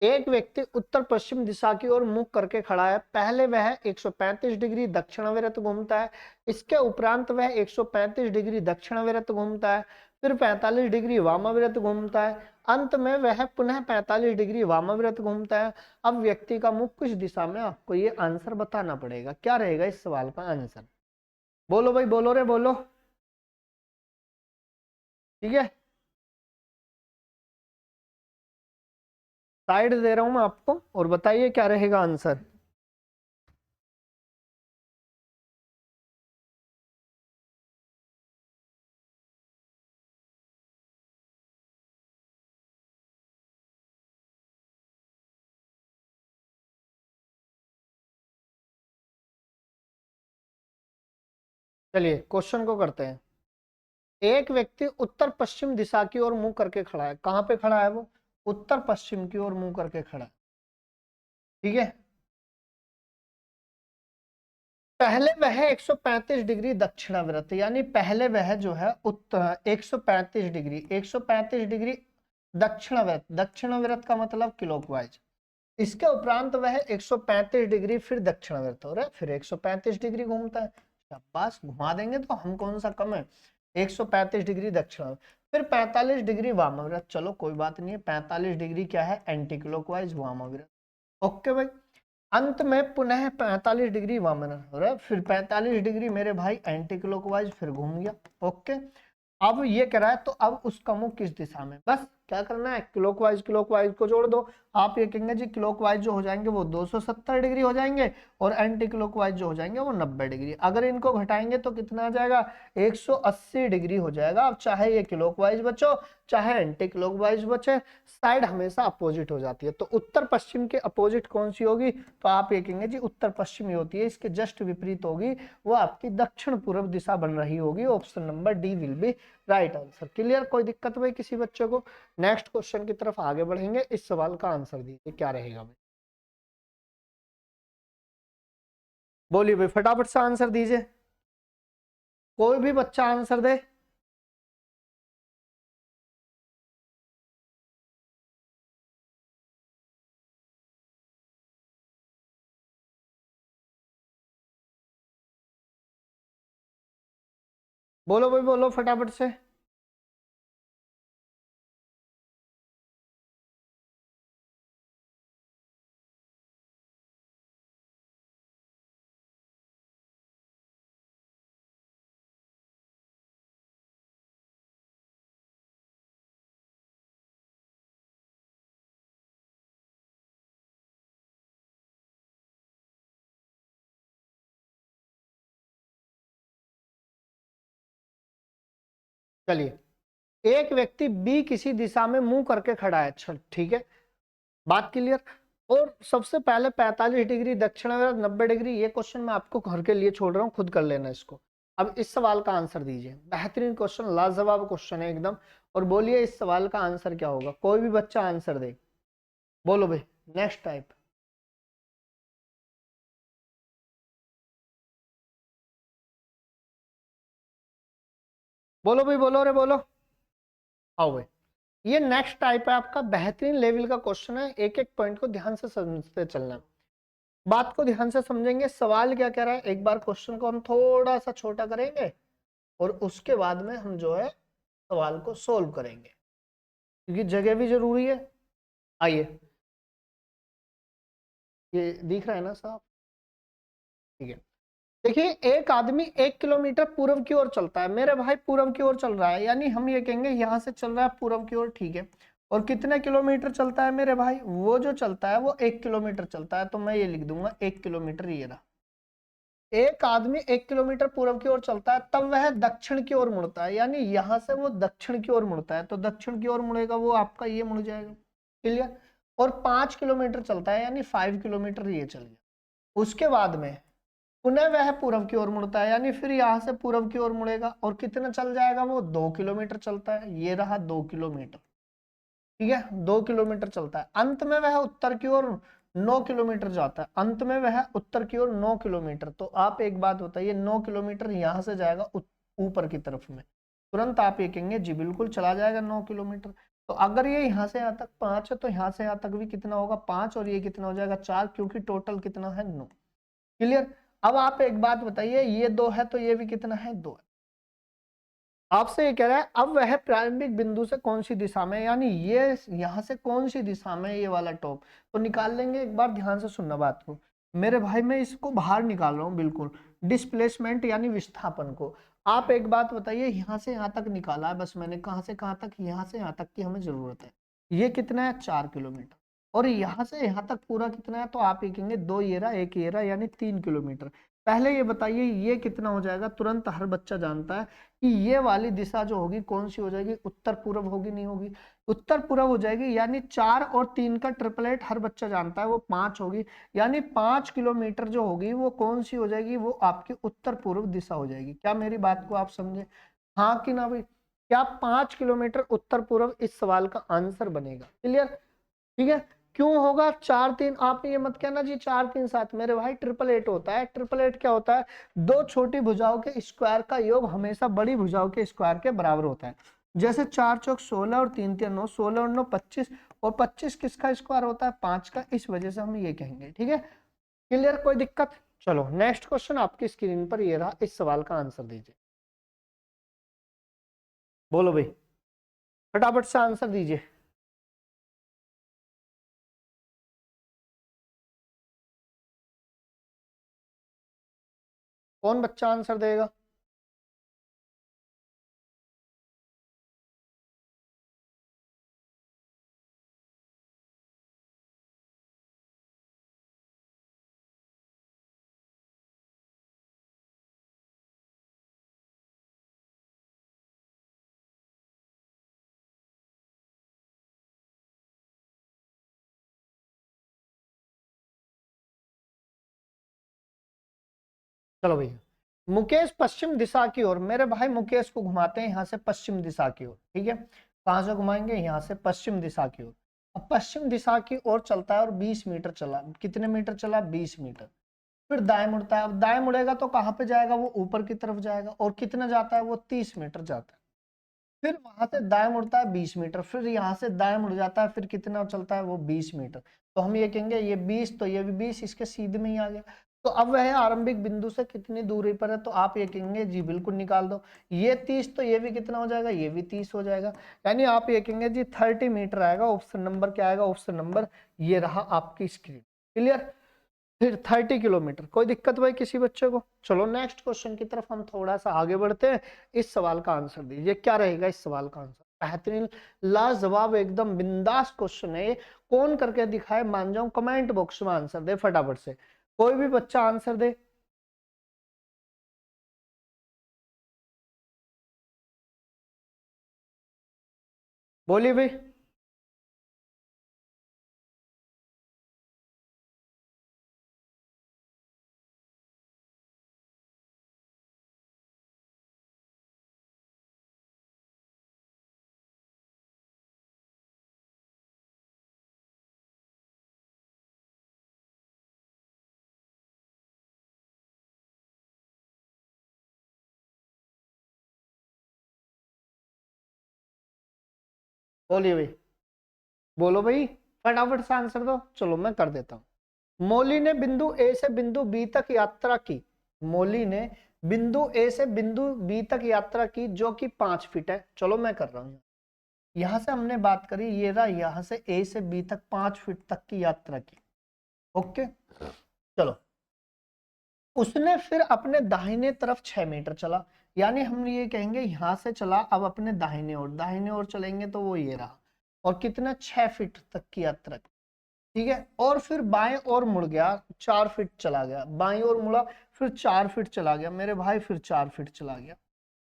एक व्यक्ति उत्तर पश्चिम दिशा की ओर मुख करके खड़ा है। पहले वह 135 डिग्री दक्षिणावर्त घूमता है, इसके उपरांत वह 135 डिग्री दक्षिणावर्त घूमता है, फिर 45 डिग्री वामावर्त घूमता है, अंत में वह पुनः 45 डिग्री वामावर्त घूमता है। अब व्यक्ति का मुख किस दिशा में? आपको ये आंसर बताना पड़ेगा। क्या रहेगा इस सवाल का आंसर? बोलो भाई, बोलो रे बोलो। ठीक है, साइड दे रहा हूं मैं आपको और बताइए क्या रहेगा आंसर। चलिए क्वेश्चन को करते हैं। एक व्यक्ति उत्तर पश्चिम दिशा की ओर मुंह करके खड़ा है। कहां पे खड़ा है वो? उत्तर पश्चिम की ओर मुंह करके खड़ा है। ठीक है, पहले वह 135 डिग्री दक्षिणावर्त, यानी पहले वह जो है उत्तर 135 डिग्री, 135 डिग्री दक्षिणावर्त। दक्षिणावर्त का मतलब क्लॉकवाइज। इसके उपरांत वह 135 डिग्री फिर दक्षिणावर्त हो रहा है, फिर 135 डिग्री घूमता है। शाबाश, घुमा देंगे तो हम कौन सा कम है? 135 डिग्री दक्षिण, फिर 45 डिग्री वामाव्रत। चलो कोई बात नहीं है, 45 डिग्री क्या है? Anti clockwise वामाव्रत। ओके भाई। अंत में पुनः 45 डिग्री वामाव्रत हो रहा है, फिर 45 डिग्री मेरे भाई एंटी क्लॉकवाइज फिर घूम गया। ओके, अब ये कह रहा है तो अब उसका मुख किस दिशा में? बस क्या करना है? क्लॉकवाइज क्लॉकवाइज को जोड़ दो। आप ये कहेंगे जी क्लॉकवाइज जो हो जाएंगे वो 270 डिग्री हो जाएंगे, और एंटी क्लॉकवाइज जो हो जाएंगे वो 90 डिग्री। अगर इनको घटाएंगे तो कितना आ जाएगा? 180 डिग्री हो जाएगा। अब चाहे ये क्लॉकवाइज बचो चाहे एंटी क्लॉकवाइज बचे, साइड हमेशा अपोजिट हो जाती है। तो उत्तर पश्चिम के अपोजिट कौन सी होगी? तो आप ये कहेंगे जी उत्तर पश्चिमी होती है, इसके जस्ट विपरीत होगी, वो आपकी दक्षिण पूर्व दिशा बन रही होगी। Option number D will be right answer. Clear? कोई दिक्कत भाई किसी बच्चे को? नेक्स्ट क्वेश्चन की तरफ आगे बढ़ेंगे। इस सवाल का आंसर दीजिए, क्या रहेगा भाई? बोलिए भाई फटाफट से आंसर दीजिए, कोई भी बच्चा आंसर दे। बोलो भाई बोलो फटाफट से। चलिए, एक व्यक्ति बी किसी दिशा में मुंह करके खड़ा है, चल ठीक है, बात क्लियर। और सबसे पहले 45 डिग्री दक्षिण और 90 डिग्री, ये क्वेश्चन मैं आपको घर के लिए छोड़ रहा हूँ, खुद कर लेना इसको। अब इस सवाल का आंसर दीजिए, बेहतरीन क्वेश्चन, लाजवाब क्वेश्चन है एकदम। और बोलिए इस सवाल का आंसर क्या होगा, कोई भी बच्चा आंसर दे, बोलो भाई। नेक्स्ट टाइप, बोलो भाई, बोलो रे बोलो। आओ भाई, ये नेक्स्ट टाइप है आपका, बेहतरीन लेवल का क्वेश्चन है, एक एक पॉइंट को ध्यान से समझते चलना। बात को ध्यान से समझेंगे, सवाल क्या कह रहा है, एक बार क्वेश्चन को हम थोड़ा सा छोटा करेंगे और उसके बाद में हम जो है सवाल को सोल्व करेंगे, क्योंकि जगह भी जरूरी है। आइए, ये दिख रहा है ना साहब, ठीक है। देखिए, एक आदमी 1 किलोमीटर पूर्व की ओर चलता है, मेरे भाई पूर्व की ओर चल रहा है, यानी हम ये कहेंगे यहां से चल रहा है पूर्व की ओर, ठीक है। और कितने किलोमीटर चलता है मेरे भाई, वो जो चलता है वो 1 किलोमीटर चलता है, तो मैं ये लिख दूंगा 1 किलोमीटर, ये रहा। एक आदमी 1 किलोमीटर पूर्व की ओर चलता है, तब वह दक्षिण की ओर मुड़ता है, यानी यहां से वो दक्षिण की ओर मुड़ता है, तो दक्षिण की ओर मुड़ेगा वो आपका ये मुड़ जाएगा, क्लियर। और 5 किलोमीटर चलता है, यानी 5 किलोमीटर ये चल गया। उसके बाद में पुनः वह पूर्व की ओर मुड़ता है, यानी फिर यहां से पूर्व की ओर मुड़ेगा, और कितना चल जाएगा वो, 2 किलोमीटर चलता है, ये रहा 2 किलोमीटर, ठीक है, 2 किलोमीटर चलता है। अंत में वह उत्तर की ओर 9 किलोमीटर जाता है, अंत में वह उत्तर की ओर 9 किलोमीटर। तो आप एक बात बताइए, 9 किलोमीटर यहां से जाएगा ऊपर की तरफ में, तुरंत आप ये कहेंगे जी बिल्कुल चला जाएगा 9 किलोमीटर। तो अगर ये यहाँ से यहाँ तक 5 है, तो यहाँ से यहाँ तक भी कितना होगा 5, और ये कितना हो जाएगा 4, क्योंकि टोटल कितना है 9, क्लियर। अब आप एक बात बताइए, ये 2 है तो ये भी कितना है 2 है। आपसे ये कह रहा है अब वह प्रारंभिक बिंदु से कौन सी दिशा में, यानी ये यहां से कौन सी दिशा में ये वाला टॉप, तो निकाल लेंगे। एक बार ध्यान से सुनना बात को मेरे भाई, मैं इसको बाहर निकाल रहा हूं बिल्कुल, डिस्प्लेसमेंट यानी विस्थापन को। आप एक बात बताइए, यहां से यहां तक निकाला है बस मैंने, कहां से कहां तक, यहां से यहां तक की हमें जरूरत है। ये कितना है 4 किलोमीटर, और यहां से यहां तक पूरा कितना है, तो आप ये कहेंगे 2 ये रहा 1 ये रहा, यानी 3 किलोमीटर। पहले ये बताइए ये कितना हो जाएगा, तुरंत हर बच्चा जानता है कि ये वाली दिशा जो होगी कौन सी हो जाएगी, उत्तर पूर्व होगी, नहीं होगी, उत्तर पूर्व हो जाएगी, यानी 4 और 3 का ट्रिपलेट हर बच्चा जानता है, वो 5 होगी, यानी 5 किलोमीटर जो होगी वो कौन सी हो जाएगी, वो आपकी उत्तर पूर्व दिशा हो जाएगी। क्या मेरी बात को आप समझे, हाँ कि ना भाई, क्या 5 किलोमीटर उत्तर पूर्व इस सवाल का आंसर बनेगा, क्लियर, ठीक है। क्यों होगा 4 3, आप ये मत कहना जी 4 3 7, मेरे भाई ट्रिपल एट होता है। ट्रिपल एट क्या होता है, दो छोटी भुजाओं के स्क्वायर का योग हमेशा बड़ी भुजाओं के स्क्वायर के बराबर होता है। जैसे 4 चौक 16 और 3 3 9, 16 और 9 25, और 25 किसका स्क्वायर होता है 5 का, इस वजह से हम ये कहेंगे, ठीक है, क्लियर, कोई दिक्कत। चलो नेक्स्ट क्वेश्चन आपकी स्क्रीन पर ये रहा, इस सवाल का आंसर दीजिए, बोलो भाई, फटाफट से आंसर दीजिए। कौन बच्चा आंसर देगा, चलो भैया। मुकेश पश्चिम दिशा की ओर, मेरे भाई मुकेश को घुमाते हैं यहाँ से पश्चिम दिशा की ओर, ठीक है, कहां से घुमाएंगे, यहाँ से पश्चिम दिशा की ओर। अब पश्चिम दिशा की ओर चलता है और 20 मीटर चला, कितने मीटर चला 20 मीटर, फिर दाएं मुड़ता है। अब दाएं मुड़ेगा तो कहां पे जाएगा, वो ऊपर की तरफ जाएगा, और कितना जाता है वो 30 मीटर जाता है। फिर वहां से दाएं मुड़ता है 20 मीटर, फिर यहाँ से दाएं मुड़ जाता है, फिर कितना चलता है वो 20 मीटर। तो हम ये कहेंगे ये 20 तो ये भी 20, इसके सीधे में ही आ गया। तो अब वह आरंभिक बिंदु से कितनी दूरी पर है, तो आप ये कहेंगे जी बिल्कुल निकाल दो, ये 30 तो ये भी कितना हो जाएगा, ये भी 30 हो जाएगा, यानी आप ये कहेंगे जी 30 मीटर आएगा। ऑप्शन नंबर क्या आएगा, ऑप्शन नंबर ये रहा आपकी स्क्रीन, क्लियर। फिर 30 किलोमीटर, कोई दिक्कत भाई किसी बच्चे को। चलो नेक्स्ट क्वेश्चन की तरफ हम थोड़ा सा आगे बढ़ते हैं, इस सवाल का आंसर दीजिए, क्या रहेगा इस सवाल का आंसर, बेहतरीन लाजवाब एकदम बिंदास क्वेश्चन है, कौन करके दिखाए मान जाऊं, कमेंट बॉक्स में आंसर दे फटाफट से, कोई भी बच्चा आंसर दे। बोलिए भाई। बोलिए भाई। बोलो भाई, फटाफट से आंसर दो। चलो मैं कर देता हूं। मौली ने बिंदु ए से बिंदु बी तक यात्रा की। मौली ने बिंदु ए से बिंदु बी तक यात्रा की जो कि 5 फीट है। चलो मैं कर रहा हूं। यहां से हमने बात करी, ये रहा, यहां से ए से बी तक 5 फीट तक की यात्रा की। ओके, चलो। उसने फिर अपने दाहिने तरफ 6 मीटर चला, यानी हम ये कहेंगे यहां से चला, अब अपने दाहिने ओर चलेंगे तो वो ये रहा, और कितना 6 फीट तक की यात्रा की। ठीक है, और फिर बाएं ओर मुड़ गया, 4 फीट चला गया, बाएं ओर मुड़ा, फिर 4 फीट चला गया मेरे भाई, फिर 4 फीट चला गया।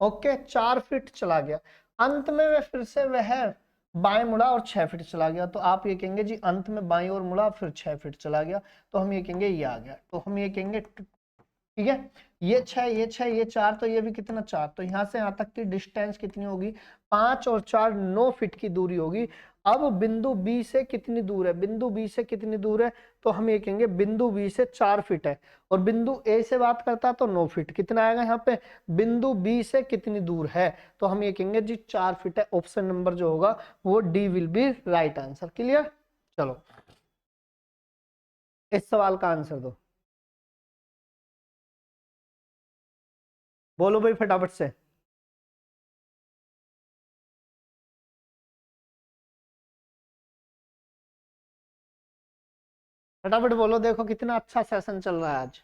ओके, 4 फीट चला गया। अंत में वह फिर से वह बाएं मुड़ा और 6 फीट चला गया। तो आप ये कहेंगे जी अंत में बाएं ओर मुड़ा फिर 6 फीट चला गया, तो हम ये कहेंगे ये आ गया। तो हम ये कहेंगे, ठीक है, ये 6, ये 6, ये 4, तो ये भी कितना 4, तो यहां से यहां तक की डिस्टेंस कितनी होगी, 5 और 4 9 फीट की दूरी होगी। अब बिंदु बी से कितनी दूर है, बिंदु बी से कितनी दूर है, तो हम ये कहेंगे बिंदु बी से 4 फीट है, और बिंदु ए से बात करता है तो 9 फीट। कितना आएगा यहाँ पे, बिंदु बी से कितनी दूर है, तो हम ये कहेंगे जी 4 फीट है। ऑप्शन नंबर जो होगा वो D will be right answer. Clear. चलो इस सवाल का आंसर दो। बोलो भाई फटाफट से। फटाफट बोलो, देखो कितना अच्छा सेशन चल रहा है आज।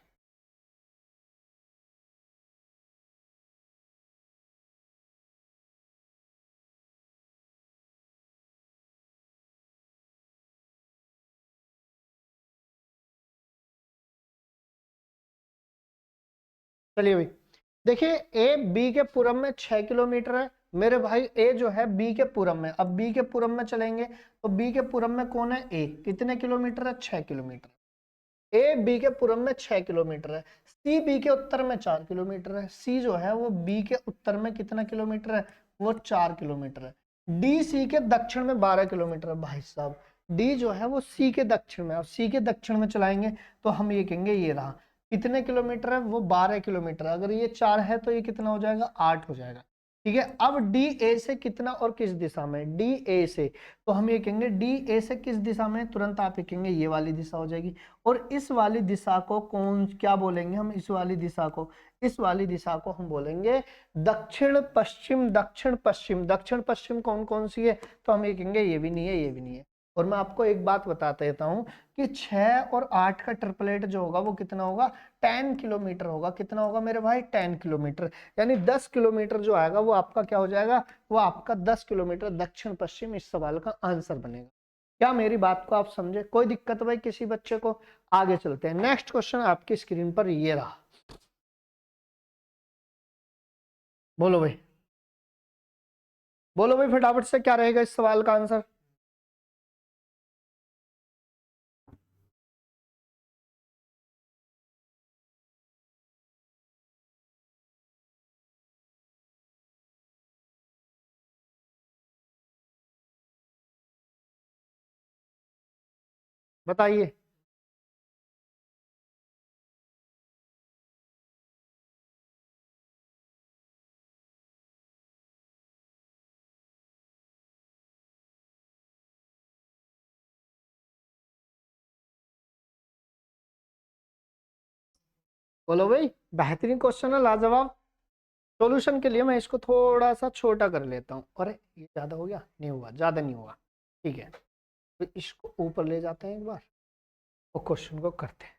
चलिए भाई, देखिए ए बी के पूरब में 6 किलोमीटर है मेरे भाई। ए जो है बी के पूरब में, अब बी के पूरब में चलेंगे तो बी के पूरब में कौन है, ए। कितने किलोमीटर है, 6 किलोमीटर। ए बी के पूरब में 6 किलोमीटर है। सी बी के उत्तर में 4 किलोमीटर है। सी जो है वो बी के उत्तर में कितना किलोमीटर है, वो 4 किलोमीटर है। डी सी के दक्षिण में 12 किलोमीटर है भाई साहब। डी जो है वो सी के दक्षिण में, और सी के दक्षिण में चलाएंगे तो हम ये कहेंगे ये रहा। कितने किलोमीटर है, वो 12 किलोमीटर। अगर ये 4 है तो ये कितना हो जाएगा, 8 हो जाएगा। ठीक है, अब डी ए से कितना और किस दिशा में, डी ए से, तो हम ये कहेंगे डी ए से किस दिशा में, तुरंत आप ये कहेंगे ये वाली दिशा हो जाएगी। और इस वाली दिशा को कौन क्या बोलेंगे हम, इस वाली दिशा को, इस वाली दिशा को हम बोलेंगे दक्षिण पश्चिम। दक्षिण पश्चिम, दक्षिण पश्चिम कौन कौन सी है, तो हम ये कहेंगे ये भी नहीं है, ये भी नहीं है। और मैं आपको एक बात बताता देता हूं कि 6 और 8 का ट्रिपलेट जो होगा वो कितना होगा, 10 किलोमीटर होगा। कितना होगा मेरे भाई, 10 किलोमीटर। यानी 10 किलोमीटर जो आएगा वो आपका क्या हो जाएगा, वो आपका 10 किलोमीटर दक्षिण पश्चिम इस सवाल का आंसर बनेगा। क्या मेरी बात को आप समझे, कोई दिक्कत भाई किसी बच्चे को। आगे चलते हैं, नेक्स्ट क्वेश्चन आपकी स्क्रीन पर ये रहा। बोलो भाई। बोलो भाई फटाफट से, क्या रहेगा इस सवाल का आंसर। बताइए। बोलो भाई, बेहतरीन क्वेश्चन है, लाजवाब। सॉल्यूशन के लिए मैं इसको थोड़ा सा छोटा कर लेता हूँ। अरे ये ज्यादा हो गया, नहीं हुआ, ज्यादा नहीं हुआ। ठीक है, तो इसको ऊपर ले जाते हैं एक बार और क्वेश्चन को करते हैं।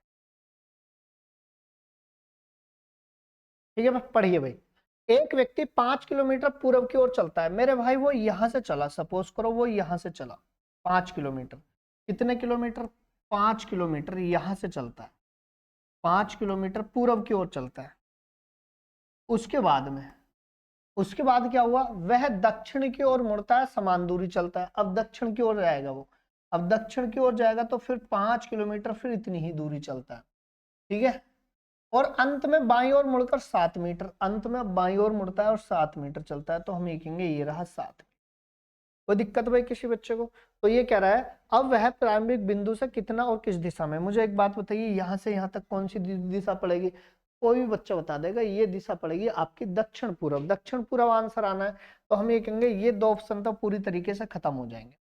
ठीक है, पढ़िए भाई। एक व्यक्ति 5 किलोमीटर पूर्व की ओर चलता है मेरे भाई। वो यहां से चला, सपोज करो वो यहां से चला 5 किलोमीटर। कितने किलोमीटर, 5 किलोमीटर यहां से चलता है। 5 किलोमीटर पूर्व की ओर चलता है। उसके बाद में उसके बाद क्या हुआ, वह दक्षिण की ओर मुड़ता है, समान दूरी चलता है। अब दक्षिण की ओर जाएगा वो, अब दक्षिण की ओर जाएगा तो फिर 5 किलोमीटर फिर इतनी ही दूरी चलता है, ठीक है। और अंत में बाईं ओर मुड़कर 7 मीटर, अंत में बाईं ओर मुड़ता है और 7 मीटर चलता है, तो हम ये कहेंगे ये रहा 7। कोई दिक्कत भाई किसी बच्चे को? तो ये कह रहा है अब वह प्रारंभिक बिंदु से कितना और किस दिशा में। मुझे एक बात बताइए, यहाँ से यहाँ तक कौन सी दिशा पड़ेगी? कोई भी बच्चा बता देगा, ये दिशा पड़ेगी आपकी दक्षिण पूर्व। दक्षिण पूर्व आंसर आना है, तो हम ये कहेंगे ये 2 ऑप्शन तो पूरी तरीके से खत्म हो जाएंगे।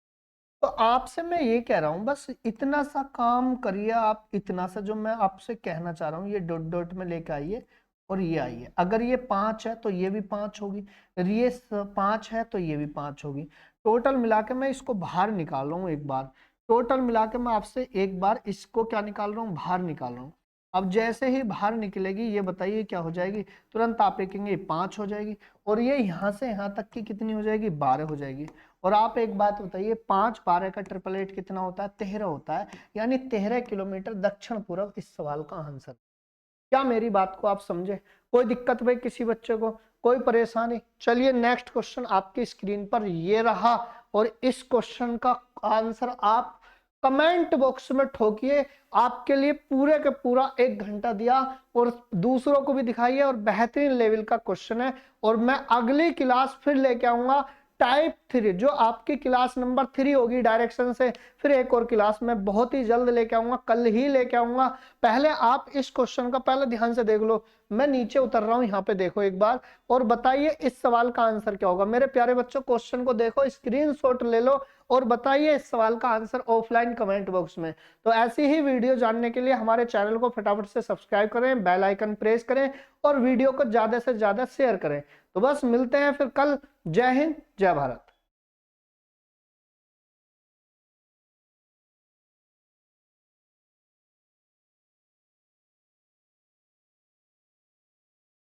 तो आपसे मैं ये कह रहा हूं, बस इतना सा काम करिए आप, इतना सा जो मैं आपसे कहना चाह रहा हूं, ये डॉट डॉट में लेके आइए और ये आइए। अगर ये 5 है तो ये भी 5 होगी, ये 5 है तो ये भी 5 होगी। टोटल मिला के मैं इसको बाहर निकाल रहा हूँ एक बार, टोटल मिला के मैं आपसे एक बार इसको क्या निकाल रहा हूँ, बाहर निकाल रहा हूँ। अब जैसे ही बाहर निकलेगी ये बताइए क्या हो जाएगी, तुरंत आप देखेंगे 5 हो जाएगी, और ये यहाँ से यहाँ तक की कितनी हो जाएगी, 12 हो जाएगी। और आप एक बात बताइए, 5 12 का ट्रिपल 8 कितना होता है, 13 होता है, यानी 13 किलोमीटर दक्षिण पूर्व इस सवाल का आंसर। क्या मेरी बात को आप समझे? कोई दिक्कत भाई किसी बच्चे को, कोई परेशानी? चलिए नेक्स्ट क्वेश्चन आपकी स्क्रीन पर ये रहा, और इस क्वेश्चन का आंसर आप कमेंट बॉक्स में ठोकिए। आपके लिए पूरे के पूरा 1 घंटा दिया, और दूसरों को भी दिखाइए, और बेहतरीन लेवल का क्वेश्चन है। और मैं अगली क्लास फिर लेके आऊंगा टाइप 3, जो आपकी क्लास नंबर 3 होगी डायरेक्शन से। फिर एक और क्लास मैं बहुत ही जल्द लेके आऊंगा, कल ही लेके आऊंगा। पहले आप इस क्वेश्चन का पहले ध्यान से देख लो, मैं नीचे उतर रहा हूं, यहाँ पे देखो एक बार, और बताइए इस सवाल का आंसर क्या होगा। मेरे प्यारे बच्चों, क्वेश्चन को देखो, स्क्रीनशॉट ले लो, और बताइए इस सवाल का आंसर ऑफलाइन कमेंट बॉक्स में। तो ऐसी ही वीडियो जानने के लिए हमारे चैनल को फटाफट से सब्सक्राइब करें, बेल आइकन प्रेस करें, और वीडियो को ज्यादा से ज्यादा शेयर करें। तो बस मिलते हैं फिर कल। जय हिंद, जय भारत।